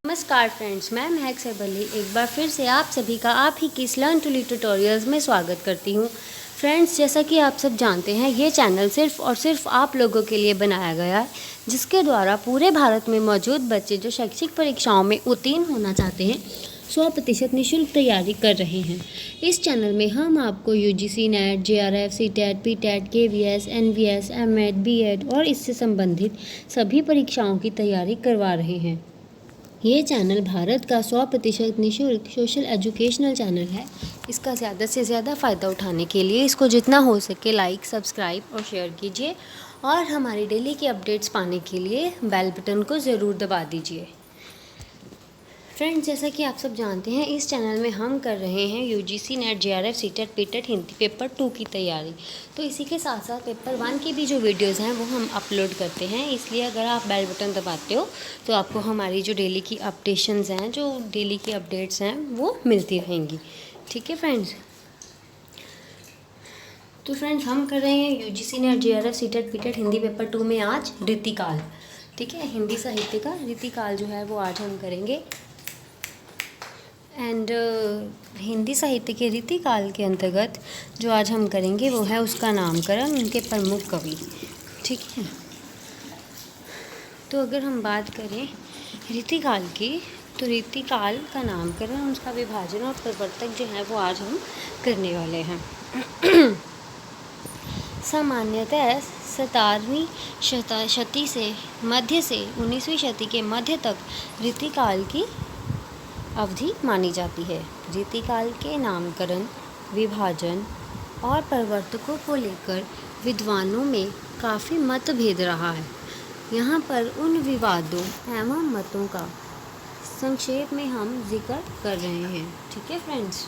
नमस्कार फ्रेंड्स, मैं महक सरबली एक बार फिर से आप सभी का आप ही किस लर्न टू लीड ट्यूटोरियल्स में स्वागत करती हूँ। फ्रेंड्स, जैसा कि आप सब जानते हैं, ये चैनल सिर्फ और सिर्फ आप लोगों के लिए बनाया गया है, जिसके द्वारा पूरे भारत में मौजूद बच्चे जो शैक्षिक परीक्षाओं में उत्तीर्ण होना चाहते हैं 100% निःशुल्क तैयारी कर रहे हैं। इस चैनल में हम आपको UGC NET, JRF, CTET, PTET, KVS, NVS, MEd, BEd और इससे संबंधित सभी परीक्षाओं की तैयारी करवा रहे हैं। ये चैनल भारत का 100% निःशुल्क सोशल एजुकेशनल चैनल है। इसका ज़्यादा से ज़्यादा फ़ायदा उठाने के लिए इसको जितना हो सके लाइक, सब्सक्राइब और शेयर कीजिए और हमारी डेली की अपडेट्स पाने के लिए बेल बटन को ज़रूर दबा दीजिए। फ्रेंड्स, जैसा कि आप सब जानते हैं, इस चैनल में हम कर रहे हैं UGC NET, JRF, CTET, PTET Hindi paper 2 की तैयारी। तो इसी के साथ साथ पेपर 1 की भी जो वीडियोस हैं वो हम अपलोड करते हैं। इसलिए अगर आप बेल बटन दबाते हो तो आपको हमारी जो डेली की अपडेशंस हैं, जो डेली की अपडेट्स हैं, वो मिलती रहेंगी। ठीक है फ्रेंड्स। तो फ्रेंड्स, हम कर रहे हैं UGC NET, JRF, CTET, PTET Hindi paper 2 में आज रीतिकाल। ठीक है, हिंदी साहित्य का रीतिकाल जो है वो आज हम करेंगे। एंड हिंदी साहित्य के रीतिकाल के अंतर्गत जो आज हम करेंगे वो है उसका नामकरण, उनके प्रमुख कवि। ठीक है, तो अगर हम बात करें रीतिकाल की, तो रीतिकाल का नामकरण, उसका विभाजन और प्रवर्तक जो है वो आज हम करने वाले हैं। सामान्यतः 17वीं शती से मध्य से 19वीं शती के मध्य तक रीतिकाल की अवधि मानी जाती है। रीतिकाल के नामकरण, विभाजन और प्रवर्तकों को लेकर विद्वानों में काफ़ी मतभेद रहा है। यहाँ पर उन विवादों एवं मतों का संक्षेप में हम जिक्र कर रहे हैं। ठीक है फ्रेंड्स।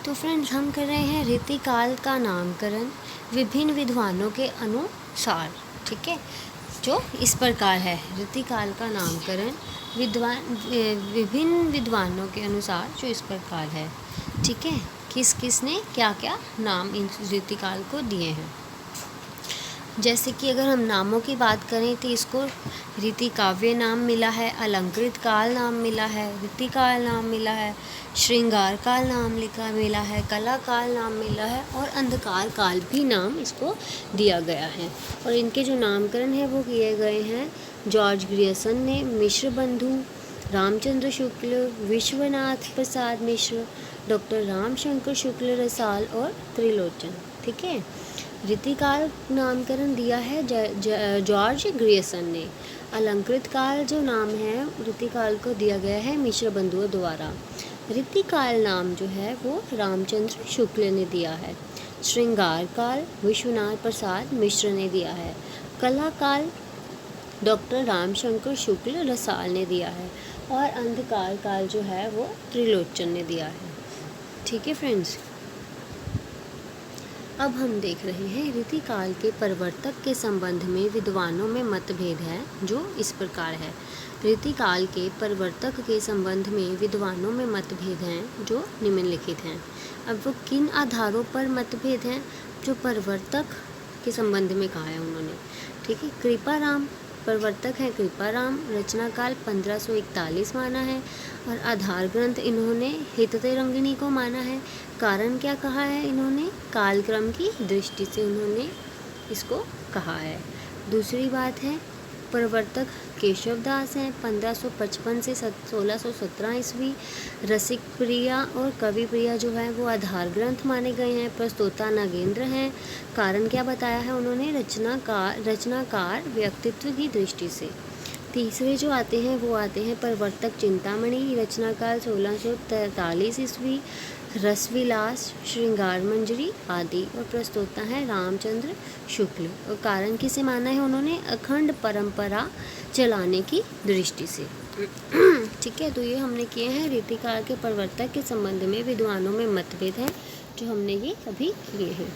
तो फ्रेंड्स, हम कर रहे हैं रीतिकाल का नामकरण विभिन्न विद्वानों के अनुसार। ठीक है, जो इस प्रकार है। रीतिकाल का नामकरण विभिन्न विद्वानों के अनुसार जो इस प्रकार है। ठीक है, किस किस ने क्या क्या नाम इन रीतिकाल को दिए हैं। जैसे कि अगर हम नामों की बात करें तो इसको रीतिकाव्य नाम मिला है, अलंकृत काल नाम मिला है, रीतिकाल नाम मिला है, श्रृंगार काल नाम मिला है, कला काल नाम मिला है और अंधकार काल भी नाम इसको दिया गया है। और इनके जो नामकरण है वो किए गए हैं जॉर्ज ग्रियर्सन ने, मिश्र बंधु, रामचंद्र शुक्ल, विश्वनाथ प्रसाद मिश्र, डॉक्टर रामशंकर शुक्ल रसाल और त्रिलोचन। ठीक है, रीतिकाल नामकरण दिया है जॉर्ज ग्रियर्सन ने। अलंकृत काल जो नाम है रीतिकाल को दिया गया है मिश्र बंधुओं द्वारा। रीतिकाल नाम जो है वो रामचंद्र शुक्ल ने दिया है। श्रृंगार काल विश्वनाथ प्रसाद मिश्र ने दिया है। कला काल डॉक्टर रामशंकर शुक्ल रसाल ने दिया है और अंधकार काल जो है वो त्रिलोचन ने दिया है। ठीक है फ्रेंड्स, अब हम देख रहे हैं रीतिकाल के प्रवर्तक के संबंध में विद्वानों में मतभेद है, जो इस प्रकार है। रीतिकाल के प्रवर्तक के संबंध में विद्वानों में मतभेद हैं जो निम्नलिखित हैं। अब वो किन आधारों पर मतभेद हैं? जो प्रवर्तक के संबंध में कहा है उन्होंने। ठीक है, कृपाराम प्रवर्तक है कृपाराम, रचनाकाल 1541 माना है और आधार ग्रंथ इन्होंने हितैषिणी को माना है। कारण क्या कहा है इन्होंने? कालक्रम की दृष्टि से उन्होंने इसको कहा है। दूसरी बात है, प्रवर्तक केशवदास हैं, 1555 से 1617 ईस्वी। रसिक प्रिया और कवि प्रिया जो है वो आधार ग्रंथ माने गए हैं। प्रस्तोता नागेंद्र हैं। कारण क्या बताया है उन्होंने? रचनाकार व्यक्तित्व की दृष्टि से। तीसरे जो आते हैं वो आते हैं प्रवर्तक चिंतामणि, रचनाकाल 1643 ईस्वी। रसविलास, श्रृंगार मंजरी आदि और प्रस्तोता है रामचंद्र शुक्ल। और कारण किसे माना है उन्होंने? अखंड परंपरा चलाने की दृष्टि से। ठीक है, तो ये हमने किए हैं रीतिकाल के प्रवर्तक के संबंध में विद्वानों में मतभेद है, जो हमने ये अभी किए हैं।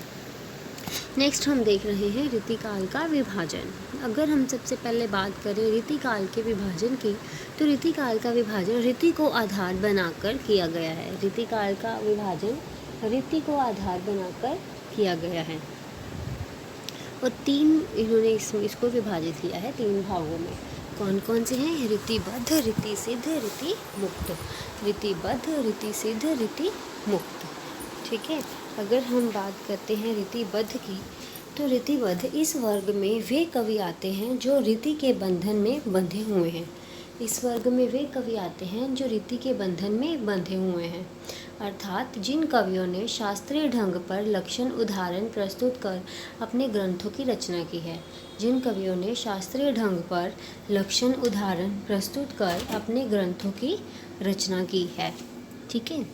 नेक्स्ट हम देख रहे हैं रीतिकाल का विभाजन। अगर हम सबसे पहले बात करें रीतिकाल के विभाजन की, तो रीतिकाल का विभाजन रीति को आधार बनाकर किया गया है। रीतिकाल का विभाजन रीति को आधार बनाकर किया गया है। और 3 इन्होंने इसको विभाजित किया है 3 भागों में। कौन कौन से हैं? रीतिबद्ध, रीति सिद्ध, रीति मुक्त। रीतिबद्ध, रीति सिद्ध, रीति मुक्त। ठीक है। अगर हम बात करते हैं रीतिबद्ध की, तो रीतिबद्ध इस वर्ग में वे कवि आते हैं जो रीति के बंधन में बंधे हुए हैं। इस वर्ग में वे कवि आते हैं जो रीति के बंधन में बंधे हुए हैं, अर्थात जिन कवियों ने शास्त्रीय ढंग पर लक्षण उदाहरण प्रस्तुत कर अपने ग्रंथों की रचना की है। जिन कवियों ने शास्त्रीय ढंग पर लक्षण उदाहरण प्रस्तुत कर अपने ग्रंथों की रचना की है। ठीक है।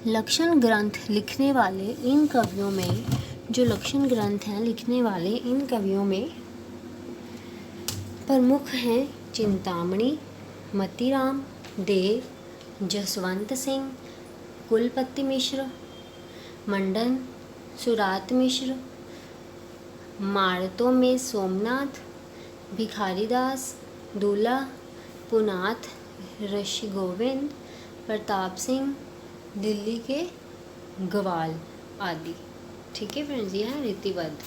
लक्षण ग्रंथ लिखने वाले इन कवियों में, जो लक्षण ग्रंथ हैं लिखने वाले इन कवियों में प्रमुख हैं चिंतामणि, मतीराम, देव, जसवंत सिंह, कुलपति मिश्र, मंडन, सुरात मिश्र, मारतों में सोमनाथ, भिखारीदास, दूल्हा, पुनाथ, ऋषि गोविंद, प्रताप सिंह, दिल्ली के ग्वाल आदि। ठीक है फ्रेंड्स, यह है रीतिबद्ध।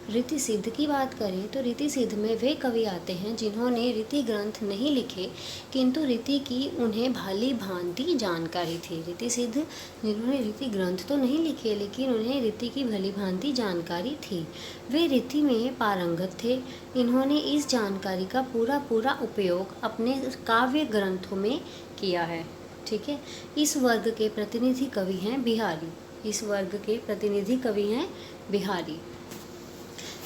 रीति सिद्ध की बात करें तो रीति सिद्ध में वे कवि आते हैं जिन्होंने रीति ग्रंथ नहीं लिखे, किंतु रीति की उन्हें भली भांति जानकारी थी। रीति सिद्ध जिन्होंने रीति ग्रंथ तो नहीं लिखे, लेकिन उन्हें रीति की भली भांति जानकारी थी। वे रीति में पारंगत थे। इन्होंने इस जानकारी का पूरा पूरा उपयोग अपने काव्य ग्रंथों में किया है। ठीक है। इस वर्ग के प्रतिनिधि कवि हैं बिहारी। इस वर्ग के प्रतिनिधि कवि हैं बिहारी।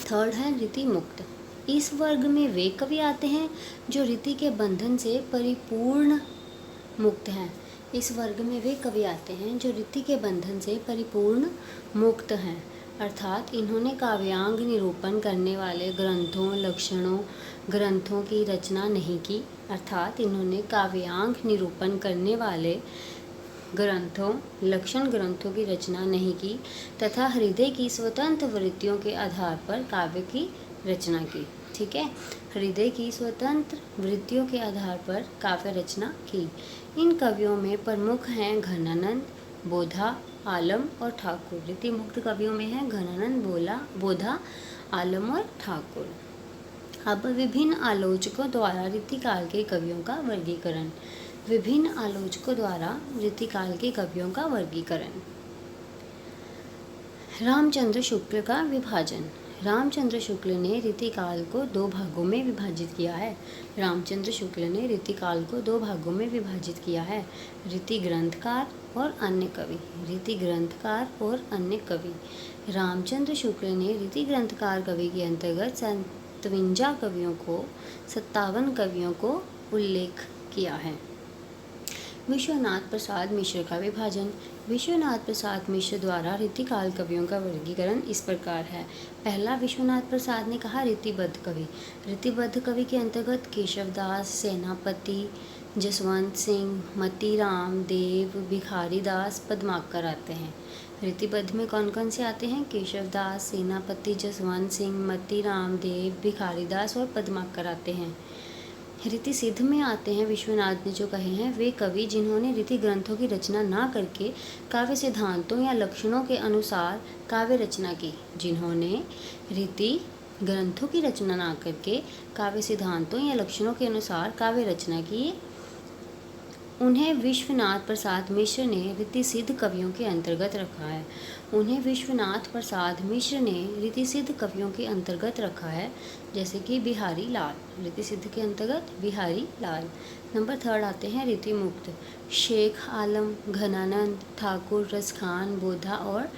थर्ड है रीति मुक्त। इस वर्ग में वे कवि आते हैं जो रीति के बंधन से परिपूर्ण मुक्त हैं। इस वर्ग में वे कवि आते हैं जो रीति के बंधन से परिपूर्ण मुक्त हैं, अर्थात इन्होंने काव्यांग निरूपण करने वाले ग्रंथों, लक्षणों ग्रंथों की रचना नहीं की। अर्थात इन्होंने काव्यांग निरूपण करने वाले ग्रंथों, लक्षण ग्रंथों की रचना नहीं की तथा हृदय की स्वतंत्र वृत्तियों के आधार पर काव्य की रचना की। ठीक है। हृदय की स्वतंत्र वृत्तियों के आधार पर काव्य रचना की। इन कवियों में प्रमुख हैं घनानंद, बोधा, आलम और ठाकुर। रीति मुक्त कवियों में हैं घनानंद, बोधा, आलम और ठाकुर। अब विभिन्न आलोचकों द्वारा रीतिकाल के कवियों का वर्गीकरण। विभिन्न आलोचकों द्वारा रीतिकाल के कवियों का वर्गीकरण। रामचंद्र शुक्ल का विभाजन। रामचंद्र शुक्ल ने रीतिकाल को 2 भागों में विभाजित किया है। रामचंद्र शुक्ल ने रीतिकाल को 2 भागों में विभाजित किया है, रीति ग्रंथकार और अन्य कवि। रीति ग्रंथकार और अन्य कवि। रामचंद्र शुक्ल ने रीति ग्रंथकार कवि के अंतर्गत 57 कवियों को उल्लेख किया है। विश्वनाथ प्रसाद मिश्र का विभाजन। विश्वनाथ प्रसाद मिश्र द्वारा रीतिकाल कवियों का वर्गीकरण इस प्रकार है। पहला, विश्वनाथ प्रसाद ने कहा रीतिबद्ध कवि। रीतिबद्ध कवि के अंतर्गत केशवदास, सेनापति, जसवंत सिंह, मतीराम, देव, भिखारीदास, पद्माकर आते हैं। रीतिबद्ध में कौन कौन से आते हैं? केशवदास, सेनापति, जसवंत सिंह, मतीराम, देव, भिखारीदास और पद्माकर आते हैं। रीति सिद्ध में आते हैं विश्वनाथ ने जो कहे हैं वे कवि जिन्होंने रीति ग्रंथों की रचना ना करके काव्य सिद्धांतों या लक्षणों के अनुसार काव्य रचना की। जिन्होंने रीति ग्रंथों की रचना ना करके काव्य सिद्धांतों या लक्षणों के अनुसार काव्य रचना की, उन्हें विश्वनाथ प्रसाद मिश्र ने रीति सिद्ध कवियों के अंतर्गत रखा है। उन्हें विश्वनाथ प्रसाद मिश्र ने रीति सिद्ध कवियों के अंतर्गत रखा है, जैसे कि बिहारी लाल। रीति सिद्ध के अंतर्गत बिहारी लाल। नंबर 3 आते हैं रीति मुक्त। शेख आलम, घनानंद, ठाकुर, रसखान, बोधा और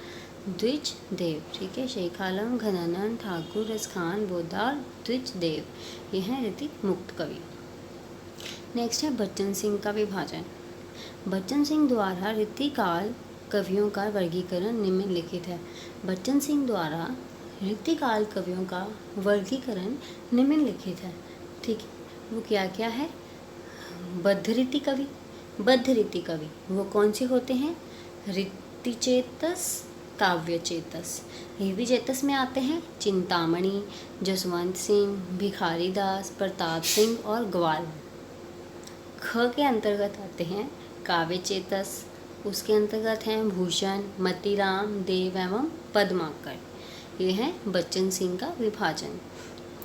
द्विज देव। ठीक है। शेख आलम, घनानंद, ठाकुर, रसखान, बोधा और द्विज देव, ये हैं रीति मुक्त कवि। नेक्स्ट है बच्चन सिंह का विभाजन। बच्चन सिंह द्वारा रीतिकाल कवियों का वर्गीकरण निम्नलिखित है। बच्चन सिंह द्वारा रीतिकाल कवियों का वर्गीकरण निम्नलिखित है। ठीक है। वो क्या क्या है? बद्ध रीति कवि। बद्ध रीति कवि वो कौन से होते हैं? रीतिचेतस, काव्यचेतस। ये भी चेतस में आते हैं। चिंतामणि, जसवंत सिंह, भिखारीदास, प्रताप सिंह और ग्वाल। ख के अंतर्गत आते हैं काव्य चेतस। उसके अंतर्गत हैं भूषण, मतीराम, देव एवं पद्माकर। ये है बच्चन सिंह का विभाजन।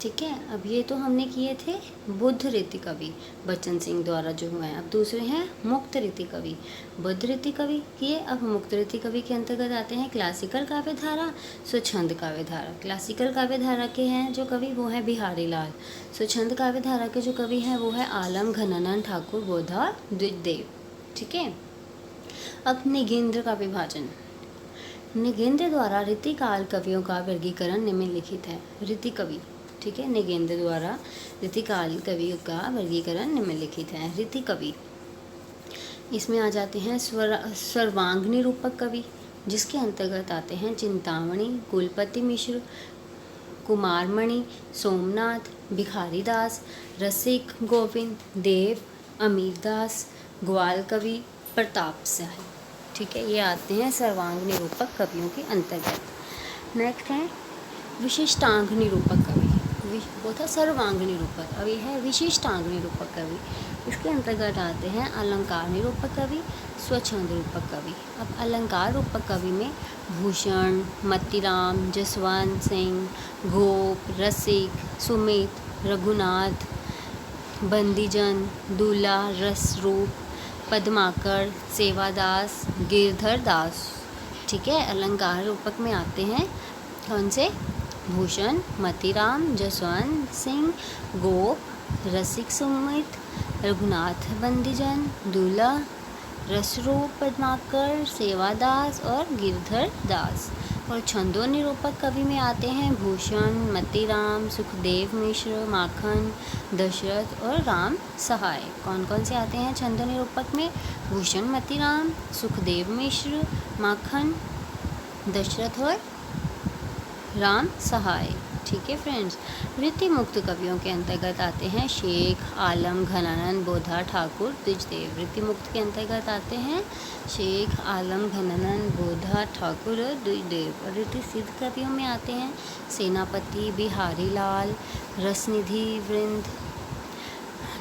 ठीक है, अब ये तो हमने किए थे बुद्ध रीति कवि बच्चन सिंह द्वारा जो हुए हैं। अब दूसरे हैं मुक्त रीति कवि। बुद्ध रीति कवि किए, अब मुक्त रीति कवि के अंतर्गत आते हैं क्लासिकल काव्य धारा, स्वच्छंद काव्य धारा। क्लासिकल काव्य धारा के हैं जो कवि वो है बिहारी लाल। स्वच्छंद काव्य धारा के जो कवि हैं वो है आलम घनानंद ठाकुर बोधा और द्विजदेव। ठीक है, अब निगेंद्र का विभाजन। निगेंद्र द्वारा रीतिकाल कवियों का वर्गीकरण निम्नलिखित है। रीति कवि, ठीक है, निगेंद्र द्वारा रीतिकाल कवियों का वर्गीकरण निम्नलिखित है। रीति कवि, इसमें आ जाते हैं सर्वांग निरूपक कवि, जिसके अंतर्गत आते हैं चिंतामणि, कुलपति मिश्र, कुमारमणि, सोमनाथ, भिखारी दास, रसिक, गोविंद, देव, अमीरदास, ग्वाल कवि, प्रताप शाही। ठीक है, ये आते हैं सर्वांग निरूपक कवियों के अंतर्गत। नेक्स्ट है विशिष्टांग निरूपक कवि। वो था सर्वांग निरूपक, अब ये है विशिष्टांग निरूपक कवि। इसके अंतर्गत आते हैं अलंकार निरूपक कवि, स्वच्छंद रूपक कवि। अब अलंकार रूपक कवि में भूषण, मतीराम, जसवंत सिंह, गोप, रसिक, सुमित, रघुनाथ, बंदीजन, दूल्हा, रसरूप, पद्माकर, सेवादास, गिरधर दास। ठीक है, अलंकार रूपक में आते हैं कौन से? भूषण, मतीराम, जसवंत सिंह, गोप, रसिक, सुमित, रघुनाथ, बंदीजन, दूल्हा, रसरूप, पद्माकर, सेवादास और गिरधर दास। और छंदों निरूपक कवि में आते हैं भूषण, मतीराम, सुखदेव मिश्र, माखन, दशरथ और राम सहाय। कौन कौन से आते हैं छंदों निरूपक में? भूषण, मतीराम, सुखदेव मिश्र, माखन, दशरथ और राम सहाय। ठीक है फ्रेंड्स, रीति मुक्त कवियों के अंतर्गत आते हैं शेख, आलम, घनानंद, बोधा, ठाकुर, द्विजदेव। रीति मुक्त के अंतर्गत आते हैं शेख, आलम, घनानंद, बोधा, ठाकुर और द्विजदेव। और रीति सिद्ध कवियों में आते हैं सेनापति, बिहारी लाल, रसनिधि वृंद,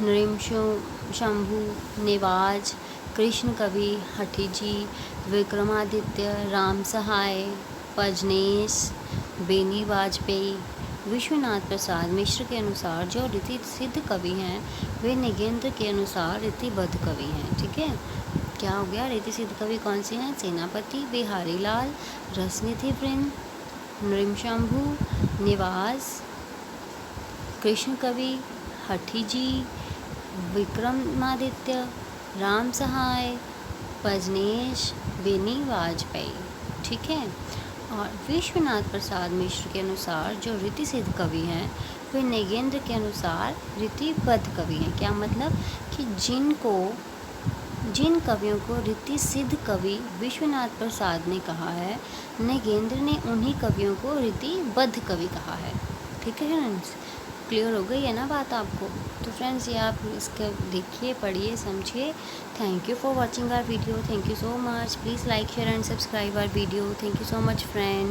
नृशंभु, नेवाज, कृष्ण कवि, हठीजी, विक्रमादित्य, राम सहाय, पजनेश, बेनी वाजपेयी। विश्वनाथ प्रसाद मिश्र के अनुसार जो रीति सिद्ध कवि हैं वे निगेंद्र के अनुसार रीतिबद्ध कवि हैं। ठीक है, क्या हो गया? रीति सिद्ध कवि कौन से हैं? सेनापति, बिहारी लाल, रसनिधि वृंद, नृशंभु, निवास, कृष्ण कवि, हठीजी, विक्रमादित्य, राम सहाय, पजनेश, बेनी वाजपेयी। ठीक है, और विश्वनाथ प्रसाद मिश्र के अनुसार जो रीति सिद्ध कवि हैं वे निगेंद्र के अनुसार रीतिबद्ध कवि हैं। क्या मतलब कि जिन कवियों को रीति सिद्ध कवि विश्वनाथ प्रसाद ने कहा है, निगेंद्र ने उन्हीं कवियों को रीतिबद्ध कवि कहा है। ठीक है फ्रेंड्स, क्लियर हो गई है ना बात आपको? तो फ्रेंड्स ये आप इसका देखिए, पढ़िए, समझिए। Thank you for watching our video. Thank you so much. Please like, share and subscribe our video. Thank you so much friend.